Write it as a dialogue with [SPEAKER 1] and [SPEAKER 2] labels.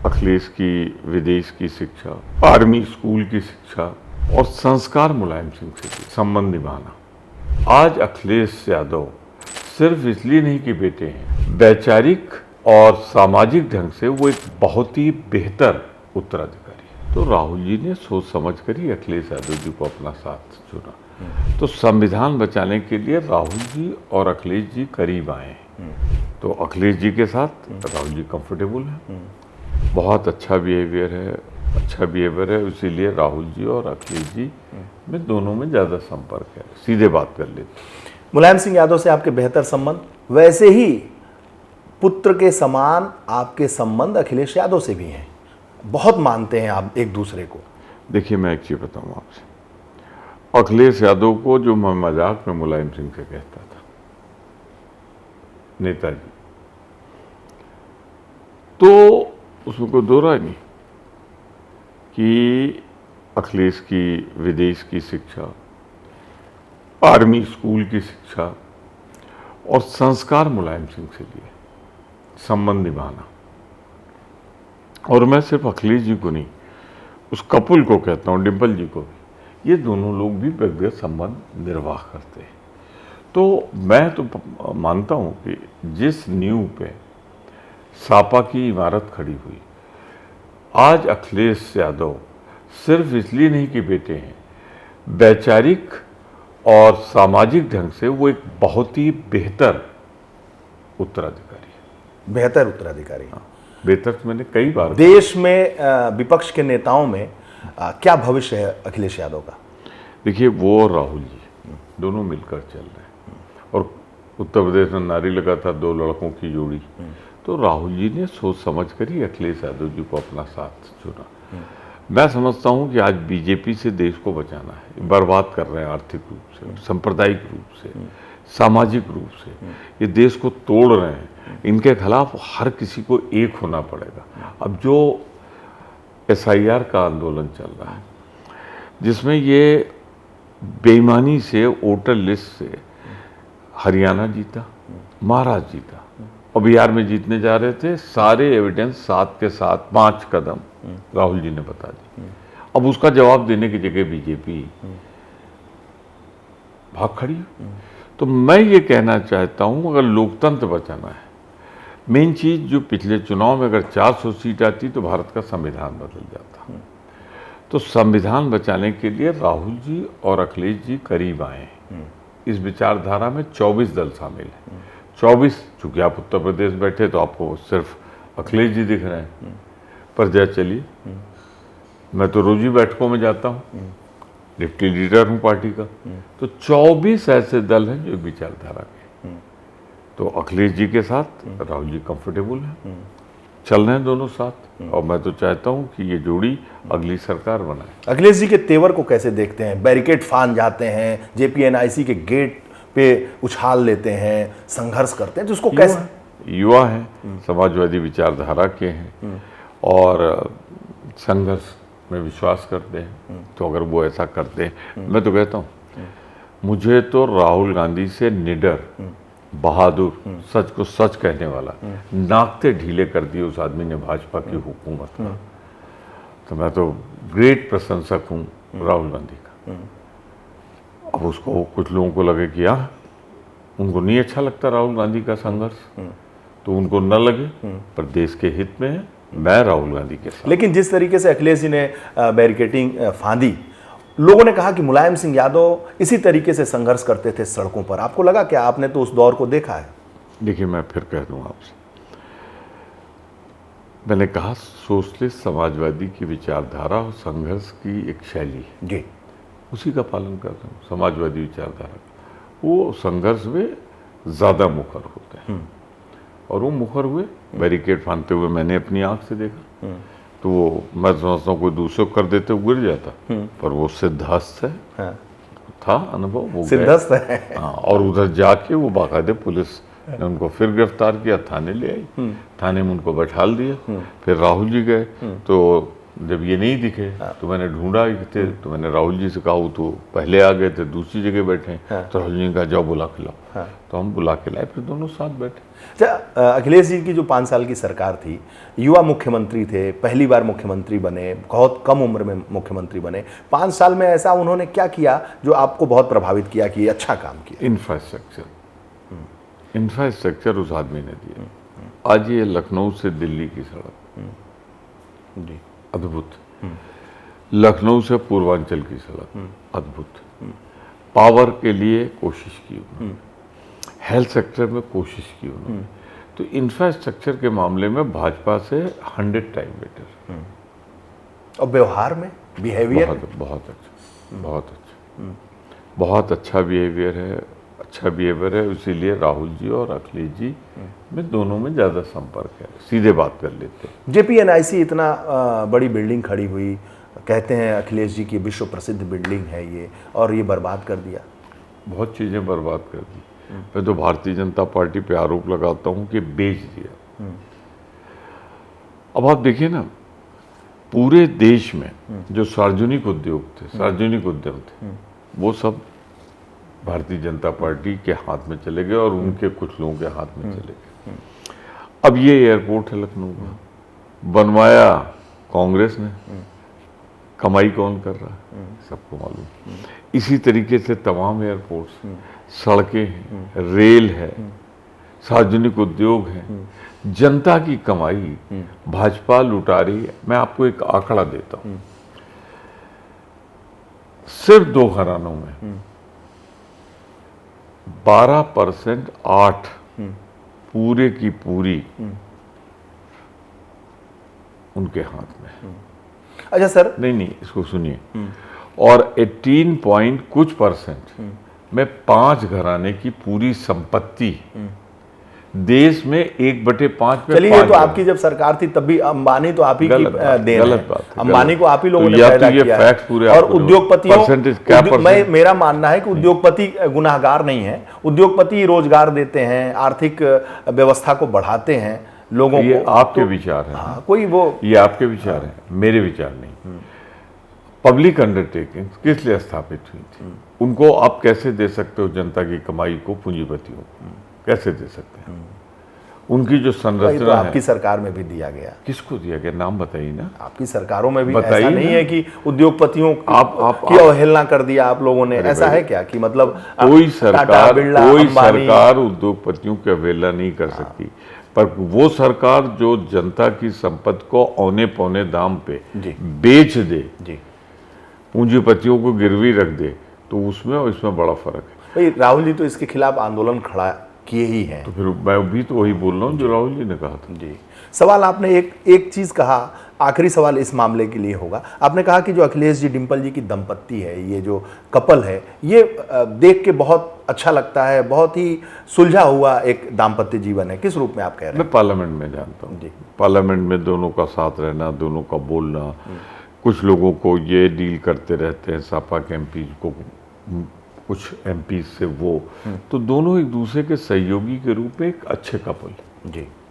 [SPEAKER 1] अखिलेश की विदेश की शिक्षा, आर्मी स्कूल की शिक्षा और संस्कार मुलायम सिंह से थी, संबंध निभाना। आज अखिलेश यादव सिर्फ इसलिए नहीं कि बेटे हैं, वैचारिक और सामाजिक ढंग से वो एक बहुत ही बेहतर उत्तराधिकारी है। तो राहुल जी ने सोच समझ कर ही अखिलेश यादव जी को अपना साथ चुना। तो संविधान बचाने के लिए राहुल जी और अखिलेश जी करीब आए हैं। तो अखिलेश जी के साथ राहुल जी कंफर्टेबल हैं, बहुत अच्छा बिहेवियर है, इसीलिए राहुल जी और अखिलेश जी में दोनों में ज़्यादा संपर्क है, सीधे बात कर लेते।
[SPEAKER 2] मुलायम सिंह यादव से आपके बेहतर संबंध, वैसे ही पुत्र के समान आपके संबंध अखिलेश यादव से भी हैं, बहुत मानते हैं आप एक दूसरे को।
[SPEAKER 1] देखिए, मैं एक चीज़ बताऊँ आपसे, अखिलेश यादव को जो मैं मजाक में मुलायम सिंह से कहता था नेताजी, तो उसमें कोई दो राय नहीं कि अखिलेश की विदेश की शिक्षा, आर्मी स्कूल की शिक्षा और संस्कार मुलायम सिंह से लिए, संबंध निभाना। और मैं सिर्फ अखिलेश जी को नहीं, उस कपुल को कहता हूँ, डिम्पल जी को भी, ये दोनों लोग भी व्यक्तिगत संबंध निर्वाह करते हैं। तो मैं तो मानता हूँ कि जिस नींव पे सापा की इमारत खड़ी हुई, आज अखिलेश यादव सिर्फ इसलिए नहीं कि बेटे हैं, वैचारिक और सामाजिक ढंग से वो एक बहुत ही बेहतर उत्तराधिकारी है।
[SPEAKER 2] बेहतर उत्तराधिकारी।
[SPEAKER 1] हाँ, बेहतर मैंने कई बार।
[SPEAKER 2] देश में विपक्ष के नेताओं में क्या भविष्य है अखिलेश यादव का?
[SPEAKER 1] देखिए, वो और राहुल जी दोनों मिलकर चल रहे हैं, और उत्तर प्रदेश में नारी लगा था 2 लड़कों की जोड़ी, तो राहुल जी ने सोच समझ कर ही अखिलेश यादव जी को अपना साथ चुना। मैं समझता हूं कि आज बीजेपी से देश को बचाना है, बर्बाद कर रहे हैं आर्थिक रूप से, सांप्रदायिक रूप से, सामाजिक रूप से, ये देश को तोड़ रहे हैं। इनके खिलाफ हर किसी को एक होना पड़ेगा। अब जो SIR का आंदोलन चल रहा है, जिसमें ये बेईमानी से वोटर लिस्ट से हरियाणा जीता, महाराष्ट्र जीता, और बिहार में जीतने जा रहे थे, सारे एविडेंस साथ के साथ 5 कदम राहुल जी ने बता दी। अब उसका जवाब देने की जगह बीजेपी भाग खड़ी है। तो मैं ये कहना चाहता हूं, अगर लोकतंत्र बचाना है, मेन चीज जो पिछले चुनाव में अगर 400 सीट आती तो भारत का संविधान बदल जाता। तो संविधान बचाने के लिए राहुल जी और अखिलेश जी करीब आए हैं। इस विचारधारा में 24 दल शामिल हैं। 24, चूंकि आप उत्तर प्रदेश बैठे तो आपको सिर्फ अखिलेश जी दिख रहे हैं, पर जय चलिए, मैं तो रोज ही बैठकों में जाता हूँ, डिप्टी लीडर हूँ पार्टी का। तो 24 ऐसे दल हैं जो विचारधारा के। तो अखिलेश जी के साथ राहुल जी कंफर्टेबल हैं, चल रहे हैं दोनों साथ, और मैं तो चाहता हूं कि ये जोड़ी अगली सरकार बनाए।
[SPEAKER 2] अखिलेश जी के तेवर को कैसे देखते हैं? बैरिकेड फान जाते हैं, JPNIC के गेट पे उछाल लेते हैं, संघर्ष करते हैं, तो उसको कैसे?
[SPEAKER 1] युवा हैं, समाजवादी विचारधारा के हैं, और संघर्ष में विश्वास करते हैं। तो अगर वो ऐसा करते हैं, मैं तो कहता हूँ, मुझे तो राहुल गांधी से निडर, बहादुर, सच को सच कहने वाला, नाकते ढीले कर दिए उस आदमी ने भाजपा की हुकूमत का। तो मैं तो ग्रेट प्रशंसक हूँ राहुल गांधी का। अब उसको कुछ लोगों को लगे कि उनको नहीं अच्छा लगता राहुल गांधी का संघर्ष, तो उनको न लगे, पर देश के हित में है, मैं राहुल गांधी के साथ।
[SPEAKER 2] लेकिन जिस तरीके से अखिलेश जी ने बैरिकेडिंग फांदी, लोगों ने कहा कि मुलायम सिंह यादव इसी तरीके से संघर्ष करते थे सड़कों पर। आपको लगा क्या? आपने तो उस दौर को देखा है।
[SPEAKER 1] देखिए, मैं फिर कह दूं आपसे, मैंने कहा सोशलिस्ट समाजवादी की विचारधारा और संघर्ष की एक शैली है
[SPEAKER 2] जी,
[SPEAKER 1] उसी का पालन करता हूँ। समाजवादी विचारधारा वो संघर्ष में ज़्यादा मुखर होते हैं, और वो मुखर हुए बैरिकेड फांदते हुए मैंने अपनी आंख से देखा। तो वो मैं समझता हूँ कोई दूसरे को कर देते गिर जाता, पर वो सिद्धहस्त है।
[SPEAKER 2] हाँ।
[SPEAKER 1] था अनुभव, वो
[SPEAKER 2] सिद्धहस्त है।
[SPEAKER 1] हाँ, और उधर जाके वो बाकायदे पुलिस ने उनको फिर गिरफ्तार किया, थाने ले आई, थाने में उनको बैठाल दिया। फिर राहुल जी गए तो जब ये नहीं दिखे तो मैंने ढूंढा कि थे, तो मैंने राहुल जी से कहा, वो तो पहले आ गए थे, दूसरी जगह बैठे हैं। तो राहुल जी ने कहा जाओ बुला के लाओ। तो हम बुला के लाए, फिर दोनों साथ बैठे।
[SPEAKER 2] अच्छा, अखिलेश जी की जो 5 साल की सरकार थी, युवा मुख्यमंत्री थे, पहली बार मुख्यमंत्री बने, बहुत कम उम्र में मुख्यमंत्री बने। 5 साल में ऐसा उन्होंने क्या किया जो आपको बहुत प्रभावित किया कि अच्छा काम किया?
[SPEAKER 1] इंफ्रास्ट्रक्चर उस आदमी ने दिया। आज ये लखनऊ से दिल्ली की सड़क
[SPEAKER 2] जी,
[SPEAKER 1] अद्भुत, लखनऊ से पूर्वांचल की सड़क अद्भुत, पावर के लिए कोशिश की उन्होंने, हेल्थ सेक्टर में कोशिश की उन्होंने। तो इंफ्रास्ट्रक्चर के मामले में भाजपा से 100 टाइम बेटर।
[SPEAKER 2] और व्यवहार में, बिहेवियर
[SPEAKER 1] बहुत अच्छा, बहुत अच्छा बिहेवियर है, अच्छा बिहेवियर है। इसीलिए राहुल जी और अखिलेश जी में दोनों में ज़्यादा संपर्क है, सीधे बात कर लेते हैं।
[SPEAKER 2] JPNIC इतना बड़ी बिल्डिंग खड़ी हुई, कहते हैं अखिलेश जी की विश्व प्रसिद्ध बिल्डिंग है ये, और ये बर्बाद कर दिया।
[SPEAKER 1] बहुत चीज़ें बर्बाद कर दी। मैं तो भारतीय जनता पार्टी पे आरोप लगाता हूँ कि बेच दिया। अब आप देखिए ना, पूरे देश में जो सार्वजनिक उद्योग थे, सार्वजनिक उद्यम थे, वो सब भारतीय जनता पार्टी के हाथ में चले गए और उनके कुछ लोगों के हाथ में चले गए। अब ये एयरपोर्ट है लखनऊ का, बनवाया कांग्रेस ने, कमाई कौन कर रहा है सबको मालूम। इसी तरीके से तमाम एयरपोर्ट्स, सड़कें हैं, रेल है, सार्वजनिक उद्योग हैं, जनता की कमाई भाजपा लुटा रही है। मैं आपको एक आंकड़ा देता हूं, सिर्फ 2 घरानों में 12% 8 पूरे की पूरी उनके हाथ में है।
[SPEAKER 2] अच्छा सर,
[SPEAKER 1] नहीं, इसको सुनिए। और 18 पॉइंट कुछ % में 5 घराने की पूरी संपत्ति देश में 1/5 में।
[SPEAKER 2] चलिए, तो आपकी जब सरकार थी तब भी अंबानी तो आप ही की देन है।
[SPEAKER 1] गलत बात है,
[SPEAKER 2] अंबानी को आप ही लोगों
[SPEAKER 1] तो
[SPEAKER 2] ने
[SPEAKER 1] या
[SPEAKER 2] पैदा
[SPEAKER 1] तो ये
[SPEAKER 2] किया
[SPEAKER 1] फैक्ट
[SPEAKER 2] है।
[SPEAKER 1] पूरे
[SPEAKER 2] और
[SPEAKER 1] आपको
[SPEAKER 2] उद्योगपतियों, मेरा मानना है कि उद्योगपति गुनाहगार नहीं है। उद्योगपति रोजगार देते हैं, आर्थिक व्यवस्था को बढ़ाते हैं लोगों
[SPEAKER 1] ये
[SPEAKER 2] को।
[SPEAKER 1] आपके
[SPEAKER 2] तो
[SPEAKER 1] विचार हैं।
[SPEAKER 2] हाँ, कोई वो,
[SPEAKER 1] ये आपके विचार हैं, मेरे विचार नहीं। पब्लिक अंडरटेकिंग किस लिए स्थापित हुई थी? उनको आप कैसे दे सकते हो जनता की कमाई को पूंजीपतियों को? कैसे दे सकते हैं? उनकी जो
[SPEAKER 2] तो
[SPEAKER 1] संरचना है,
[SPEAKER 2] आपकी सरकार में भी दिया गया।
[SPEAKER 1] किसको दिया गया? नाम बताइए ना।
[SPEAKER 2] आपकी सरकारों में भी
[SPEAKER 1] बताइए
[SPEAKER 2] ऐसा नहीं
[SPEAKER 1] ना।
[SPEAKER 2] है कि उद्योगपतियों
[SPEAKER 1] आप
[SPEAKER 2] की अवहेलना कर दिया आप लोगों ने? ऐसा है क्या कि मतलब
[SPEAKER 1] कोई
[SPEAKER 2] टाटा, बिरला, अंबानी,
[SPEAKER 1] सरकार उद्योगपतियों की अवहेलना नहीं कर सकती, पर वो सरकार जो जनता की संपत्ति को औने पौने दाम पे
[SPEAKER 2] जी,
[SPEAKER 1] बेच दे,
[SPEAKER 2] जी,
[SPEAKER 1] पूंजीपतियों को गिरवी रख दे, तो उसमें और इसमें बड़ा फर्क है।
[SPEAKER 2] भाई राहुल जी तो इसके खिलाफ आंदोलन खड़ा किए ही हैं।
[SPEAKER 1] तो फिर मैं भी तो वही बोल रहा हूँ जो राहुल जी ने कहा था।
[SPEAKER 2] जी, सवाल आपने एक चीज कहा, आखिरी सवाल इस मामले के लिए होगा। आपने कहा कि जो अखिलेश जी डिंपल जी की दंपत्ति है, ये जो कपल है, ये देख के बहुत अच्छा लगता है, बहुत ही सुलझा हुआ एक दाम्पत्य जीवन है। किस रूप में आप कह रहे हैं?
[SPEAKER 1] मैं पार्लियामेंट में जानता हूँ, पार्लियामेंट में दोनों का साथ रहना, दोनों का बोलना। कुछ लोगों को ये डील करते रहते हैं, सपा के एमपी को, कुछ एमपी से वो, तो दोनों एक दूसरे के सहयोगी के रूप में एक अच्छे कपल।
[SPEAKER 2] जी।